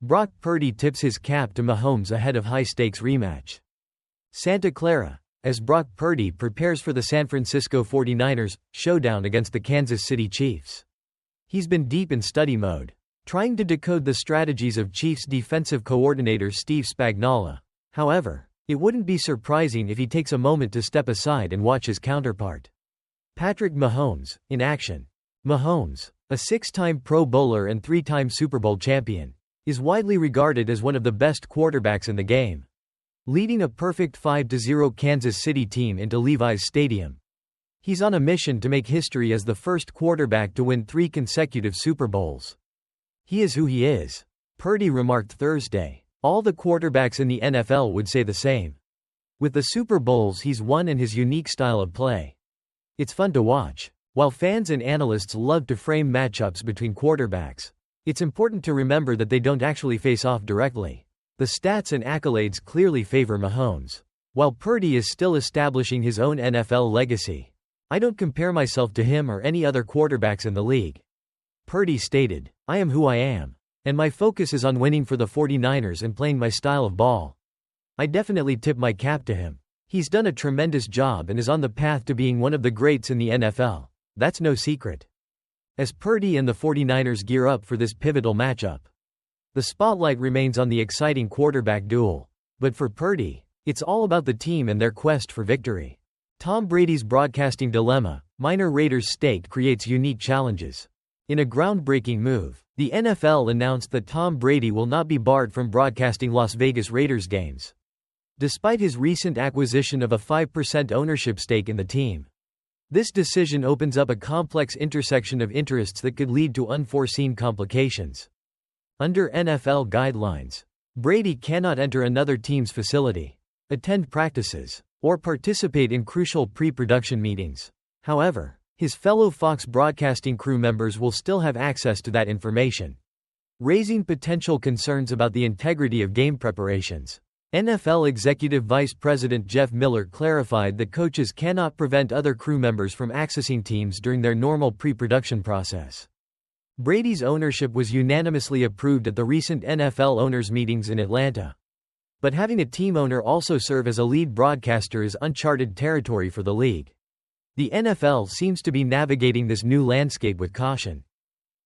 Brock Purdy tips his cap to Mahomes ahead of high-stakes rematch. Santa Clara, as Brock Purdy prepares for the San Francisco 49ers showdown against the Kansas City Chiefs. He's been deep in study mode, trying to decode the strategies of Chiefs defensive coordinator Steve Spagnuolo. However, it wouldn't be surprising if he takes a moment to step aside and watch his counterpart, Patrick Mahomes, in action. Mahomes, a 6-time Pro Bowler and 3-time Super Bowl champion, is widely regarded as one of the best quarterbacks in the game, leading a perfect 5-0 Kansas City team into Levi's Stadium. He's on a mission to make history as the first quarterback to win 3 consecutive Super Bowls. "He is who he is," Purdy remarked Thursday. "All the quarterbacks in the NFL would say the same. With the Super Bowls he's won and his unique style of play. It's fun to watch." While fans and analysts love to frame matchups between quarterbacks, it's important to remember that they don't actually face off directly. The stats and accolades clearly favor Mahomes. While Purdy is still establishing his own NFL legacy, "I don't compare myself to him or any other quarterbacks in the league," Purdy stated. "I am who I am, and my focus is on winning for the 49ers and playing my style of ball. I definitely tip my cap to him. He's done a tremendous job and is on the path to being one of the greats in the NFL. That's no secret." As Purdy and the 49ers gear up for this pivotal matchup, the spotlight remains on the exciting quarterback duel. But for Purdy, it's all about the team and their quest for victory. Tom Brady's broadcasting dilemma, minor Raiders stake, creates unique challenges. In a groundbreaking move, the NFL announced that Tom Brady will not be barred from broadcasting Las Vegas Raiders games, despite his recent acquisition of a 5% ownership stake in the team. This decision opens up a complex intersection of interests that could lead to unforeseen complications. Under NFL guidelines, Brady cannot enter another team's facility, attend practices, or participate in crucial pre-production meetings. However, his fellow Fox broadcasting crew members will still have access to that information, raising potential concerns about the integrity of game preparations. NFL Executive Vice President Jeff Miller clarified that coaches cannot prevent other crew members from accessing teams during their normal pre-production process. Brady's ownership was unanimously approved at the recent NFL owners' meetings in Atlanta. But having a team owner also serve as a lead broadcaster is uncharted territory for the league. The NFL seems to be navigating this new landscape with caution,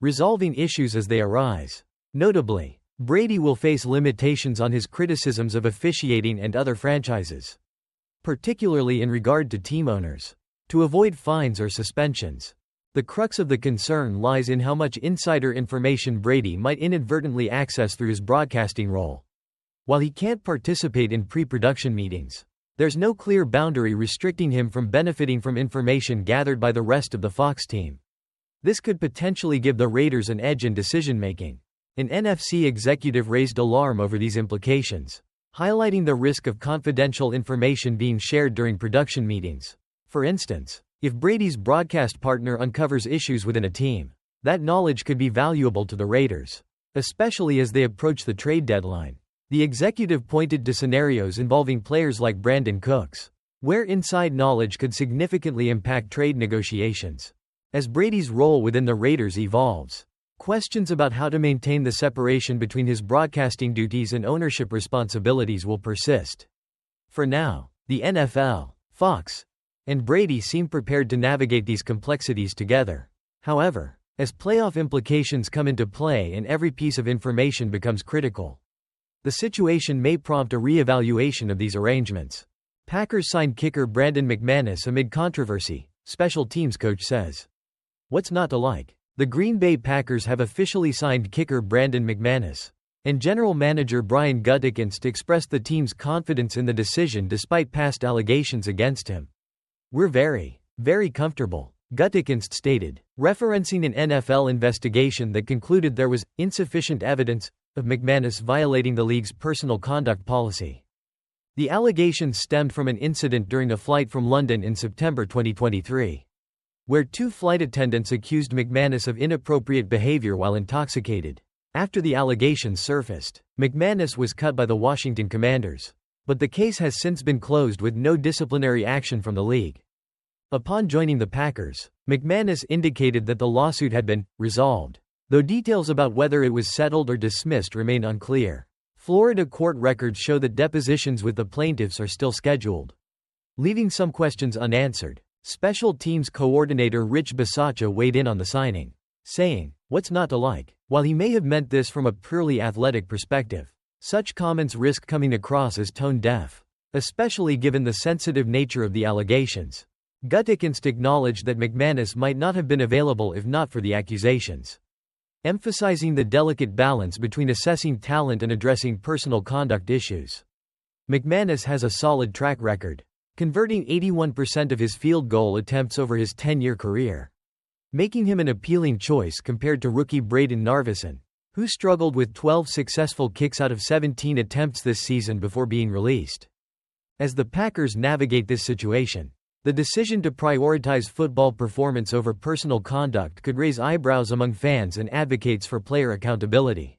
resolving issues as they arise. Notably, Brady will face limitations on his criticisms of officiating and other franchises, particularly in regard to team owners, to avoid fines or suspensions. The crux of the concern lies in how much insider information Brady might inadvertently access through his broadcasting role. While he can't participate in pre-production meetings, there's no clear boundary restricting him from benefiting from information gathered by the rest of the Fox team. This could potentially give the Raiders an edge in decision-making. An NFC executive raised alarm over these implications, highlighting the risk of confidential information being shared during production meetings. For instance, if Brady's broadcast partner uncovers issues within a team, that knowledge could be valuable to the Raiders, especially as they approach the trade deadline. The executive pointed to scenarios involving players like Brandon Cooks, where inside knowledge could significantly impact trade negotiations. As Brady's role within the Raiders evolves, questions about how to maintain the separation between his broadcasting duties and ownership responsibilities will persist. For now, the NFL, Fox, and Brady seem prepared to navigate these complexities together. However, as playoff implications come into play and every piece of information becomes critical, the situation may prompt a re-evaluation of these arrangements. Packers signed kicker Brandon McManus amid controversy, special teams coach says. What's not to like? The Green Bay Packers have officially signed kicker Brandon McManus, and general manager Brian Gutekunst expressed the team's confidence in the decision despite past allegations against him. "We're very comfortable," Gutekunst stated, referencing an NFL investigation that concluded there was insufficient evidence of McManus violating the league's personal conduct policy. The allegations stemmed from an incident during a flight from London in September 2023. Where 2 flight attendants accused McManus of inappropriate behavior while intoxicated. After the allegations surfaced, McManus was cut by the Washington Commanders, but the case has since been closed with no disciplinary action from the league. Upon joining the Packers, McManus indicated that the lawsuit had been resolved. though details about whether it was settled or dismissed remain unclear. Florida court records show that depositions with the plaintiffs are still scheduled, leaving some questions unanswered. Special teams coordinator Rich Bisaccia weighed in on the signing, saying, "What's not to like?" While he may have meant this from a purely athletic perspective, such comments risk coming across as tone-deaf, especially given the sensitive nature of the allegations. Gutekunst acknowledged that McManus might not have been available if not for the accusations, emphasizing the delicate balance between assessing talent and addressing personal conduct issues. McManus has a solid track record, converting 81% of his field goal attempts over his 10-year career, making him an appealing choice compared to rookie Braden Narveson, who struggled with 12 successful kicks out of 17 attempts this season before being released. As the Packers navigate this situation, the decision to prioritize football performance over personal conduct could raise eyebrows among fans and advocates for player accountability,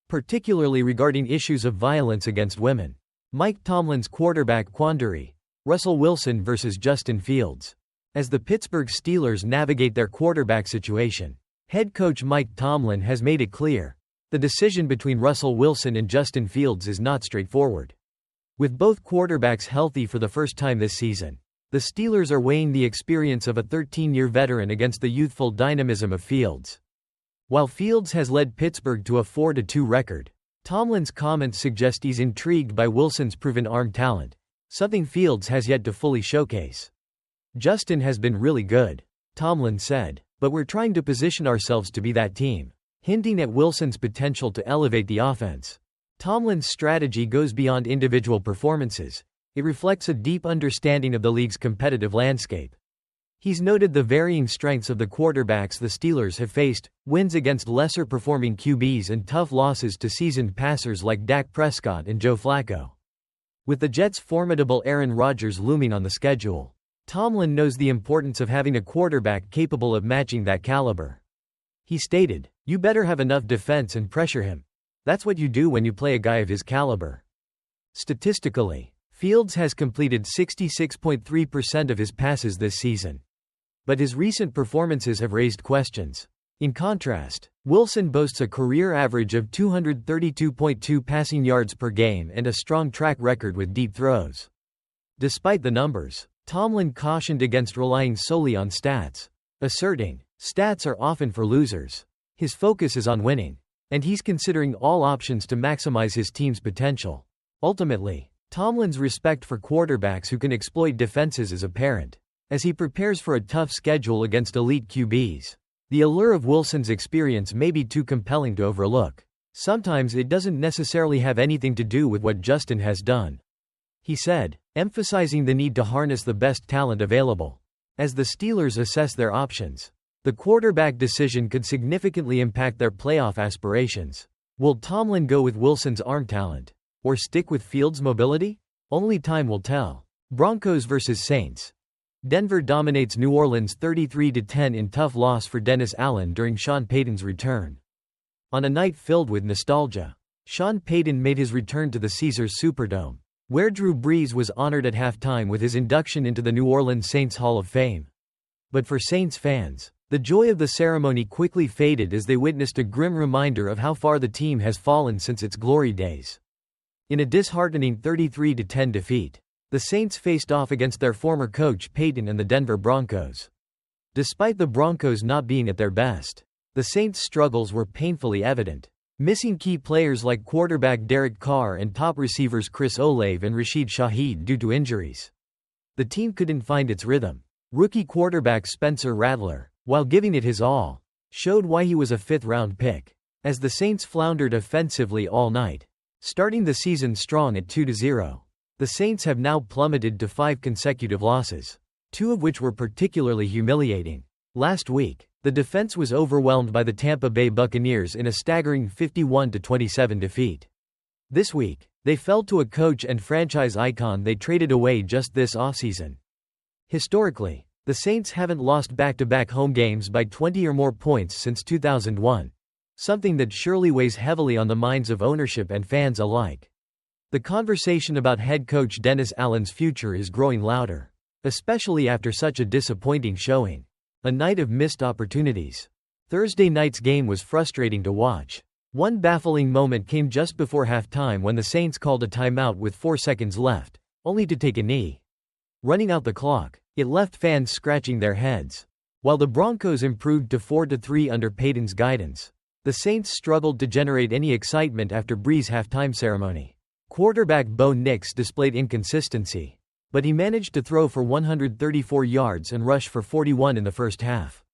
particularly regarding issues of violence against women. Mike Tomlin's quarterback quandary: Russell Wilson versus Justin Fields. As the Pittsburgh Steelers navigate their quarterback situation, head coach Mike Tomlin has made it clear the decision between Russell Wilson and Justin Fields is not straightforward. With both quarterbacks healthy for the first time this season, the Steelers are weighing the experience of a 13-year veteran against the youthful dynamism of Fields. While Fields has led Pittsburgh to a 4-2 record, Tomlin's comments suggest he's intrigued by Wilson's proven arm talent, something Fields has yet to fully showcase. "Justin has been really good," Tomlin said, "but we're trying to position ourselves to be that team," hinting at Wilson's potential to elevate the offense. Tomlin's strategy goes beyond individual performances. It reflects a deep understanding of the league's competitive landscape. He's noted the varying strengths of the quarterbacks the Steelers have faced, wins against lesser-performing QBs and tough losses to seasoned passers like Dak Prescott and Joe Flacco. With the Jets' formidable Aaron Rodgers looming on the schedule, Tomlin knows the importance of having a quarterback capable of matching that caliber. He stated, "You better have enough defense and pressure him. That's what you do when you play a guy of his caliber." Statistically, Fields has completed 66.3% of his passes this season, but his recent performances have raised questions. In contrast, Wilson boasts a career average of 232.2 passing yards per game and a strong track record with deep throws. Despite the numbers, Tomlin cautioned against relying solely on stats, asserting, "Stats are often for losers. His focus is on winning, and he's considering all options to maximize his team's potential." Ultimately, Tomlin's respect for quarterbacks who can exploit defenses is apparent. As he prepares for a tough schedule against elite QBs, the allure of Wilson's experience may be too compelling to overlook. Sometimes it doesn't necessarily have anything to do with what Justin has done, he said, emphasizing the need to harness the best talent available. As the Steelers assess their options, the quarterback decision could significantly impact their playoff aspirations. Will Tomlin go with Wilson's arm talent, or stick with Fields' mobility? Only time will tell. Broncos vs. Saints. Denver dominates New Orleans 33-10 in tough loss for Dennis Allen during Sean Payton's return. On a night filled with nostalgia, Sean Payton made his return to the Caesars Superdome, where Drew Brees was honored at halftime with his induction into the New Orleans Saints Hall of Fame. But for Saints fans, the joy of the ceremony quickly faded as they witnessed a grim reminder of how far the team has fallen since its glory days. In a disheartening 33-10 defeat, the Saints faced off against their former coach Payton and the Denver Broncos. Despite the Broncos not being at their best, the Saints' struggles were painfully evident, missing key players like quarterback Derek Carr and top receivers Chris Olave and Rashid Shaheed due to injuries. The team couldn't find its rhythm. Rookie quarterback Spencer Rattler, while giving it his all, showed why he was a fifth-round pick. As the Saints floundered offensively all night, starting the season strong at 2-0, the Saints have now plummeted to 5 consecutive losses, 2 of which were particularly humiliating. Last week, the defense was overwhelmed by the Tampa Bay Buccaneers in a staggering 51-27 defeat. This week, they fell to a coach and franchise icon they traded away just this offseason. Historically, the Saints haven't lost back-to-back home games by 20 or more points since 2001. Something that surely weighs heavily on the minds of ownership and fans alike. The conversation about head coach Dennis Allen's future is growing louder, especially after such a disappointing showing. A night of missed opportunities. Thursday night's game was frustrating to watch. One baffling moment came just before halftime when the Saints called a timeout with 4 seconds left, only to take a knee. Running out the clock, it left fans scratching their heads. While the Broncos improved to 4-3 under Payton's guidance, the Saints struggled to generate any excitement after Brees' halftime ceremony. Quarterback Bo Nix displayed inconsistency, but he managed to throw for 134 yards and rush for 41 in the first half.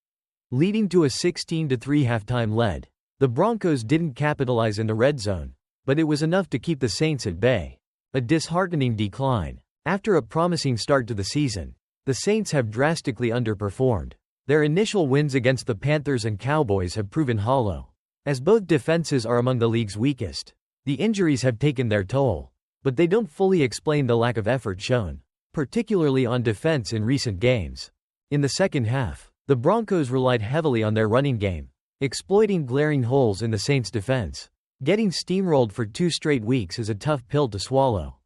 Leading to a 16-3 halftime lead, the Broncos didn't capitalize in the red zone, but it was enough to keep the Saints at bay. A disheartening decline. After a promising start to the season, the Saints have drastically underperformed. Their initial wins against the Panthers and Cowboys have proven hollow, as both defenses are among the league's weakest. The injuries have taken their toll, but they don't fully explain the lack of effort shown, particularly on defense in recent games. In the second half, the Broncos relied heavily on their running game, exploiting glaring holes in the Saints' defense. Getting steamrolled for 2 straight weeks is a tough pill to swallow,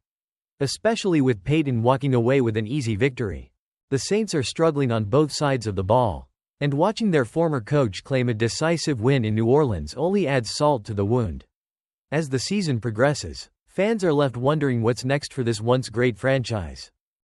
especially with Payton walking away with an easy victory. The Saints are struggling on both sides of the ball, and watching their former coach claim a decisive win in New Orleans only adds salt to the wound. As the season progresses, fans are left wondering what's next for this once great franchise.